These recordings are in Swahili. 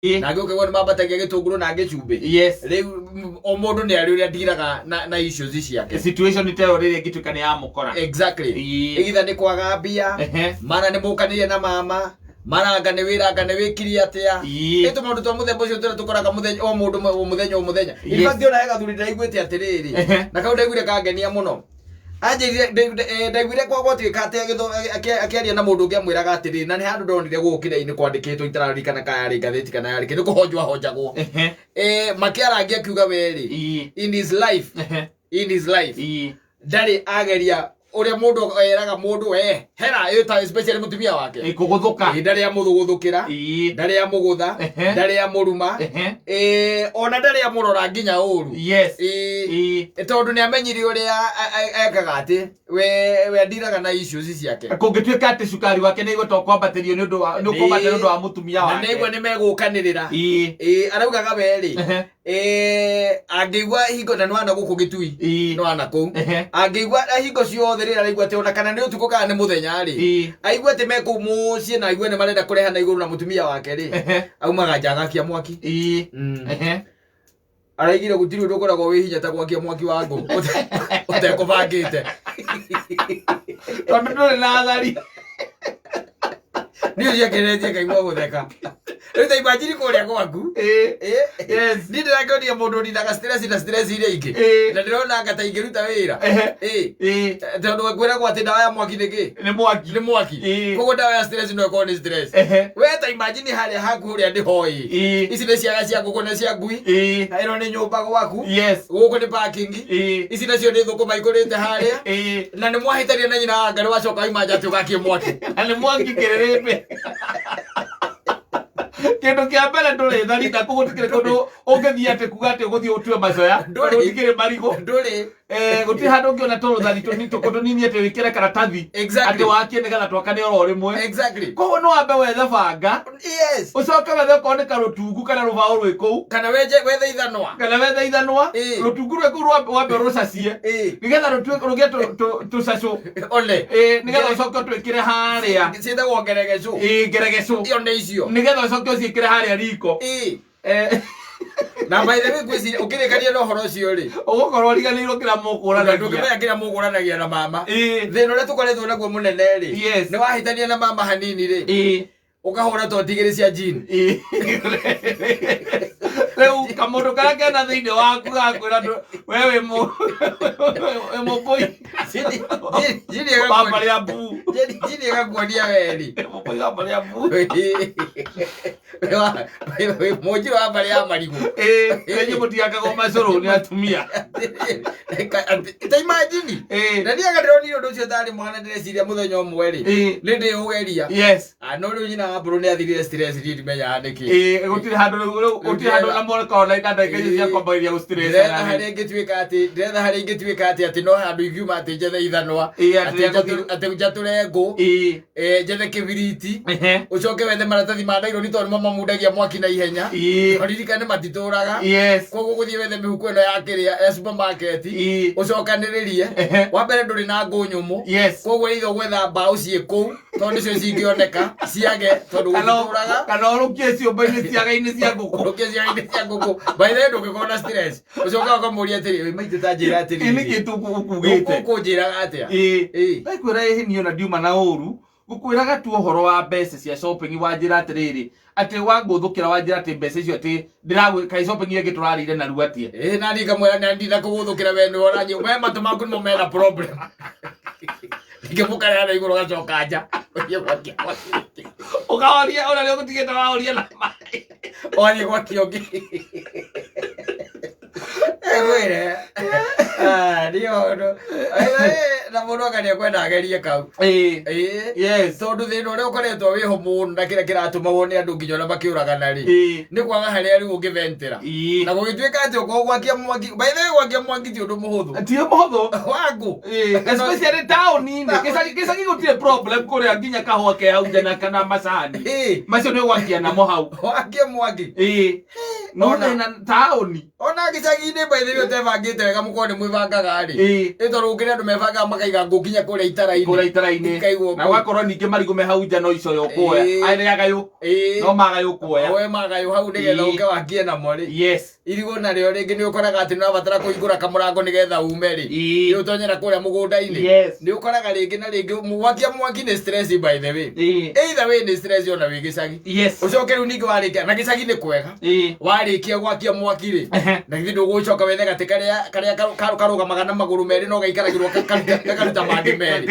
na gä å kä gwo nä mambatagia gä tå ngå rå na ngä cumbä rä u o må ndå nä arä å rä a ndiraga na issues ciake situation itayo rä rä ngä tuä ka nä ya må kora igitha nä kwaga mbia mana nä må kanä na mama maranga nä wä ranga nä wä kiri atä a ä tå maå ndå twa må themba å cio tå rä a tå koraga o må ndå må thenya o må thenya ona he gathuri ndaiguä te atä rä rä na kau ndaiguire kangenia må no ndaiguire kwagwo tuä ka atä akä aria na må ndå å ngä amwä raga atä rä na nä handå ndonire gå kä ra-inä kwandä two itararirikana ka yarä ngathäti kana yarä kä nä kå honjwa honjagwo makä arangia akiuga werä in his life ndarä ageria uria mundu eraga mundu hera eta especially mutumia wake kuguthuka ndari ya muthuguthukira ndari ya mugutha ndari ya muruma ona ndari ya murora nginya uru tondu ni amenyiri uria ekaga ati we ndiraga na issues ciake kungituika ati cukari wake ni igotwa kwambatirio ni undu wa mutumia wake na niguo ni megukanirira araugaga weri angĩigua hingo na nwana gũkũ gĩtui nwana kũu angĩigua hingo ciothe rĩrĩa araigua atĩ ona kana nĩ ũtukũ kana nĩ mũthenya rĩ aigua atĩ me kũu mũciĩ na aigua nĩ marenda kũreha na igũrũ na mũtumia wake rĩ aumaga nja agakia mwaki araigire gũtirĩ ũndũ ũkoragwo wĩ hinya ta gwakia mwaki wa ngũ ũtekũbangĩte tondũ ndũrĩ na athari nĩ ũciakeretie kaigua gũtheka rĩu ta imagine kũrĩa gwaku nĩ ndĩrakĩonia mũndũ ninaga stress iria ingĩ na ndĩrona anga ta ingĩruta wĩra tondũ kwĩragwo atĩ ndawa ya mwaki nĩ mwaki koguo ndawa ya stress no ĩkorwo nĩ stress we ta imagine harĩa haku ũrĩa ndĩhoĩ ici nĩ ciaga cia ngũkũ na cia ngui ĩno nĩ nyũmba gwaku gũkũ nĩ parking ici nacio nĩ thũkũma ikũrĩte harĩa na nĩ mwahĩtania na nyina wa Ngai wacoka waima nja atĩ ũgakie mwaki na nĩ mwaki kĩrĩrĩte kindu kia mbere nduri tharita kugutikire kundu ungithi ati kuga ati uguthi utue macoya nduri marigo nduri guti handu ngiona toro tharito ni tukundu nini ati wikire karatathi ati wakie ni gatha twakane oro rimwe koguo no ambe wethe banga ucoke wethe kone karutungu kana rubao rwi kuu kana wethe ithanwa rutungu rwi kuu wambe rucacie nigetha rugie tucacu ole nigetha ucoke twikire haria ciithagwo ngeregecu iyo nĩ icio nigetha ucoke uciikire haria riko na by the way kwĩciria ũkĩrĩkania na ũhoro ũcio rĩ ũgũkorwo riganĩirwo kĩrĩa mũkũranagia ndũkĩmenya kĩrĩa mũkũranagia na mama thĩna ũrĩa tũkoretwo naguo mũnene rĩ nĩ wahĩtania na mama hanini rĩ ũkahũra to tigĩrĩ cia jini rĩu kamũndũ karĩa kena thĩinĩ waku gakwĩra we wĩ mũmbũi bamba rĩa mbu jini ĩgakuonia weri mũmbũi bamba rĩa mbu mũnjiro wa mbarĩ ya marigũ enyi mũtiakagwo macũrũ nĩ atumia ta imagine na niaga ndĩronire ũndũ ũcio tarĩ mwana ndĩreciria mũthenya ũmwe rĩ nĩ ndĩũgeria no rĩu nyina wa mbũrũ nĩ athirire stress ndimenyaga nĩkĩ gũtirĩ handũ na mwana online na ndagĩka cia kwambĩrĩria gũ stress ndĩretha harĩa ingĩtuĩka atĩ no handũ ingiuma atĩ njethe ithanwa atĩ njatũre ngũ njethe kĩbiriti ũcoke wethe maratathi ma naironi tondũ nĩmo mamundagia mwaki na ihenya maririkane matitũraga koguo gũthiĩ wethe mĩhuko ĩno ya kĩrĩa ya supermarket ũcokanĩrĩrie wa mbere ndũrĩ na ngũ nyũmũ koguo either gwetha mbaũ ciĩ kũu tondũ nĩcio cingĩoneka ciage tondũ gũtitũraga kana ũrũkie ciũmba-inĩ ciaga-inĩ cia ngũkũ by the way ndũngĩkorwo na stress ũcoka ũkamũria atĩrĩ maitũ ta njĩra atĩrĩ nĩkĩ tũkugĩte ũkũnjĩraga atĩa ndakwĩra ĩhĩni ona ndiuma na ũru ngũkwĩraga tu ũhoro wa mbeca cia shopping wa njĩra atĩrĩrĩ atĩ wangũthũkĩra wa njĩra atĩ mbeca icio atĩ ndĩragwĩka shopping ĩngĩ tũrarĩire narua atia na ndikamwĩra nĩ ndina kũgũthũkĩra we nĩ oranye me matũ maku nĩmo mena problem ngĩmũkarĩra na igũrũ gacoka nja ũkahoria ũrĩa rĩo gũtigĩte wahoria na maĩ orie gwakio ũngĩ gwĩre nĩo ũndũ na mũndũ akania kwenda agerie kau tondũ thĩna ũrĩa ũkoretwo wĩho mũno na kĩrĩa kĩratũmagwo nĩ andũ nginya ona makĩũragana rĩ nĩ kwaga harĩa rĩu ũngĩventera na gũgĩtuĩka atĩ ũkorwo gwakia mwaki by the way gwakia mwaki ti ũndũ mũhũthũ ti mũhũthũ wa ngũ especially taũni-inĩ gĩcagi gũtirĩ problem kũrĩa nginya kahũa ke hau nja kana macani macio nĩ gwakia namo hau wakia mwaki no na taoni ona gicagi-inĩ by the way ũtebangĩte wega mũkorwo nĩ mwĩbangaga rĩ ĩ tondũ gũkĩrĩ andũ mebangaga makaiga ngũ nginya kũrĩa itara-inĩ na wakorwo ningĩ marigũ me hau nja no icoyo kuoya aĩrĩ agayũ no magayũ kuoya we magayũ hau nĩgetha ũke wakie namo rĩ yes irigũ narĩo rĩngĩ nĩ ũkoraga atĩ no batara kũhingũra kamũrango nĩgetha ume rĩ nĩ ũtonyera kũrĩa mũgũnda-inĩ nĩ ũkoraga rĩngĩ na rĩngĩ mwaki nĩ stress by the way either way nĩ stress ona wĩ gĩcagi ũcoke rĩu ningĩ warĩkia na gĩcagi nĩ kwega warĩkia gwakia mwaki rĩ na githĩ ndũgũcoka wethe gatĩ karĩa karũgamaga na magũrũ merĩ no gaikaragĩrwo gakaruta mangĩ merĩ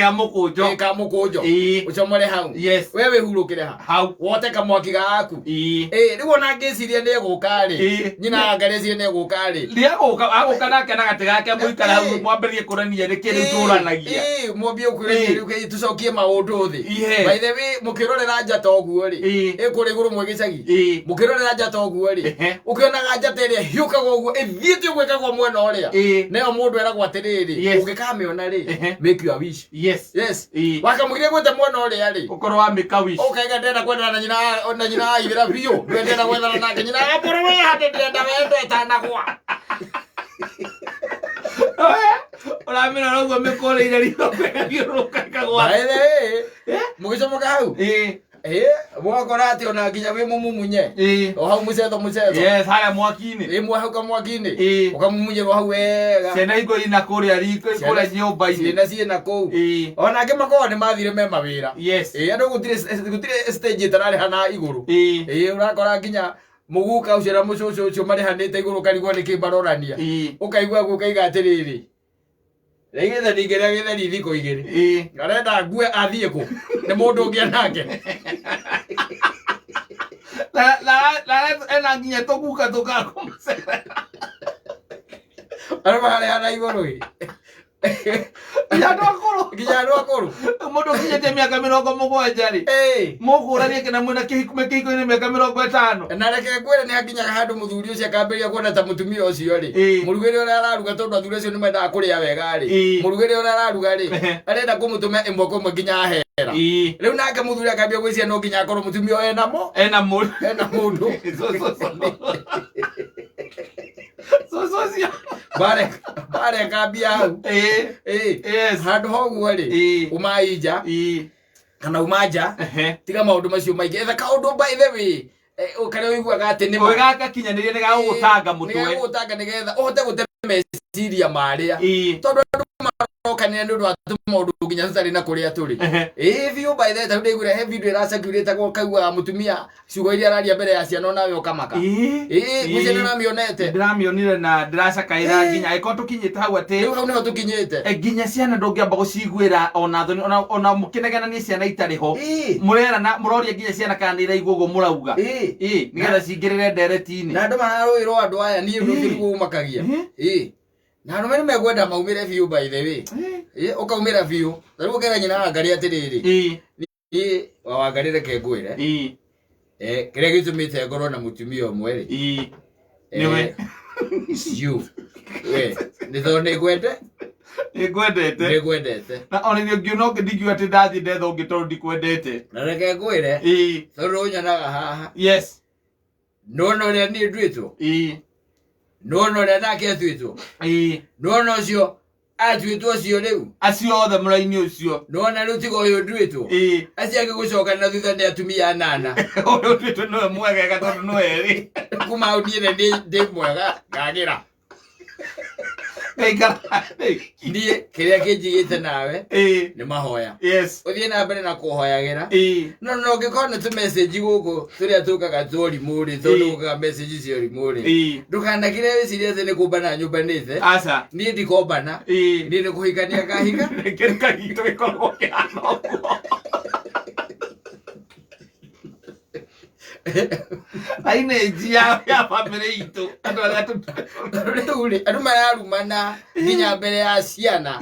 ka mũkũnjo ũcomore hau we wĩhurũkĩre hau wote kamwaki gaku rĩu ona ngĩciria nĩ egũka rĩ nyina angarĩcirie nĩ egũka rĩ agũka nake na gatĩ gake mũikara hau mwambĩrĩrie kũrania rĩkĩ rĩu tũranagia mwambie ũkwĩrania rĩu tũcokie maũndũ thĩ by the way mũkĩrorera njata ũguo rĩ ĩkũrĩ igũrũ mwe gĩcagi mũkĩrorera njata ũguo rĩ ũkĩonaga njata ĩrĩa hiũkaga ũguo ĩthiĩte gwĩkagwo mwena ũrĩa nayo mũndũ eragwo atĩrĩrĩ ũngĩkamĩona rĩ make your wish wakamũgire gwĩte mwena ũrĩa rĩ ũkorwo wa make a wish ũkaiga ndenda kwendana na nyina aithĩra biũ ndenda gwethana nake nyina agapũra we hande ndenda wendo ĩtanagwa ũramĩra noguo mĩkũrĩire ritho kwegagĩũrũkagagwa mũgĩcomoka hau mwakora atĩ ona nginya wĩ mũmumunye o hau mũcetho harĩa mwaki-inĩ ĩmwe hau kamwaki-inĩ ũkamumunyĩrwo hau wega ciana hingo ina kũrĩa riko kũrĩa nyũmba-inĩ ciana ciĩna kũu ona angĩ makoragwo nĩ mathire me mawĩra andũ gũtirĩ stage ĩtararĩ hana igũrũ ũrakora nginya mũguka ũcio na mũcũcũ ũcio marehanĩte igũrũ ũkarigwo nĩ kĩ marorania ũkaigua guo ũkaiga atĩrĩrĩ rĩgĩthe ningĩ rĩa gĩtheri thikũ igĩrĩ arenda ngue athiĩ kũ nĩ mũndũ ũngĩ anake ena nginya tũguka tũkakũmũcera arĩ maharehana igũrũ nginya andũ akũrũ mũndũ ũkinyĩtie mĩaka 70 rĩ mũkũranie kana mwĩna kĩhiko-inĩ mĩaka 50 na reke ngwĩre nĩ hakinyaga handũ mũthuri ũcio akambĩrĩria kuona ta mũtumia ũcio rĩ mũrugĩre ũrĩa araruga tondũ athuri acio nĩ mendaga kũrĩa wega rĩ mũrugĩre ũrĩa araruga rĩ arenda kũmũtũma ĩmwe kwa ĩmwe nginya ahera rĩu nake mũthuri akambia gwĩciria no nginya akorwo mũtumia ũyũ ena mũndũ bare kambia hau handũ hoguo rĩ umainja kana umanja tiga maũndũ macio maingĩ etha kaũndũ by the way karĩa ũiguaga atĩ nĩ gagakinyanĩria nĩ gagũgũtanga mũtwe nĩgetha ũhote gũte meciria marĩa tondũ andũ marokanĩra nĩ ũndũ wa maũndũ nginya tũtarĩ na kũrĩa tũrĩ biũ by the way tarĩ ndĩgũire he video ĩracakĩũrĩte kaiguaga mũtumia ciugo iria araria mbere ya ciana nawe ũkamaka mũciĩ nĩũramĩonete ndĩramĩonire na ndĩracakaĩra nginya angĩkorwo tũkinyĩte hau atĩ rĩu hau nĩho tũkinyĩte nginya ciana ndũngĩamba gũciguĩra ona thoni ona mũkĩnegenanie ciana itarĩ ho mũrerana mũroria nginya ciana kana nĩ iraigua ũguo mũrauga nĩgetha cingĩrĩre ndereti-inĩ na andũ mararũĩrwo andũ aya niĩ nĩguo ũmakagia na andũ nĩ megwenda maumĩre biũ by the way ũkaumĩra biũ rĩu ũkera nyina Wangari atĩrĩrĩ wa Wangari reke ngwĩre kĩrĩa gĩtũmĩte ngorwo na mũtumia ũmwe rĩ nĩwe nĩ tondũ nĩngwendete na ona nĩ ũngiona ũngĩndigiua atĩ ndathiĩ ndetha ũngĩ tondũ ndikwendete na reke ngwĩre tondũ ũnyonaga haha nona ũrĩa niĩ nduĩtwo nona ũrĩa nake atuĩtwo nona ũcio atuĩtwo ũcio rĩu acio othe mũraini ũcio nona rĩu tiga ũyũ nduĩtwo acio angĩ gũcoka na thutha nĩ atumia 8 ũyũ nduĩtwo nĩwe mwegega tondũ nĩwe erĩ kuma hau niĩ ndĩ mwega ngagĩra niĩ kĩrĩa kĩnjigĩte nawe nĩ mahoya ũthiĩ na mbere na kũhoyagĩra no ũngĩkorwo nĩ tũmessage gũkũ tũrĩa tũkaga tũrimũ rĩ tondũ gũkaga message cia ũrimũ rĩ ndũkanagire wĩcirie atĩ nĩ kũmbana nyũmbanĩte niĩ ndikombana niĩ nĩ kũhikania ngahika gĩtũ gĩkoragwo kĩhana ũguo ainaji ya famĩlĩ itũ andũ arĩa andũ mararumana nginya mbere ya ciana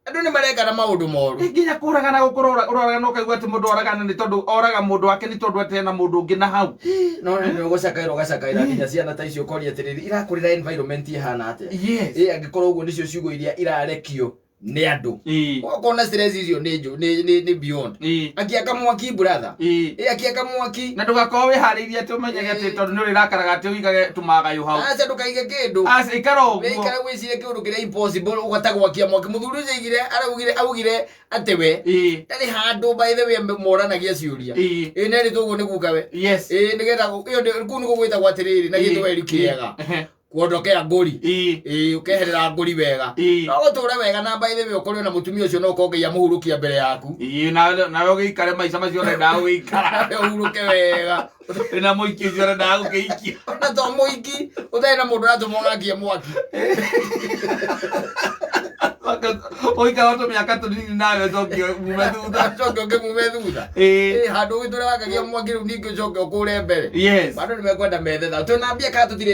andũ nĩ marekana maũndũ moru nginya kũragana gũkorwo ũragana ũkaigua atĩ mũndũ oragana nĩ tondũ oraga mũndũ wake nĩ tondũ atĩ na mũndũ ũngĩ na hau no nĩ ũgũcakaĩra nginya ciana ta icio ũkoria atĩrĩrĩ irakũrĩra environment ihana atĩa angĩkorwo ũguo nĩcio ciugo iria irarekio ni andu ukona stress icio ni beyond akiaka mwaki brother akiaka mwaki na ndugakorwo wihariirie ati umenyege ati tondu ni urakaraga ati uigage tumagayo hau aca ndukaige kindu ikara uguo ikara wicirie kindu kiria impossible ugataga wakia mwaki muthuri ucio igire augire ati we ndari handu by the way moranagia ciuria neri tuguo ni guka we nigetha iyo kunu gugwita gwatiriri na gitu weri kiega kuondokea nguri ukeherera nguri wega no gutura wega na by the way ukorwo na mutumia ucio no kongeia muhurukia mbere yaku na we gikare maica macio renda gwikara uhuruke wega na muiki ucio renda gukiikia na to muiki uthai na mundu atumogakia mwaki oika watu miaka tunini nawe coke mume thutha handu witure wakagia mwaki riu ningi ucoke ukure mbere bado nimekwenda methetha tunambia kana tutire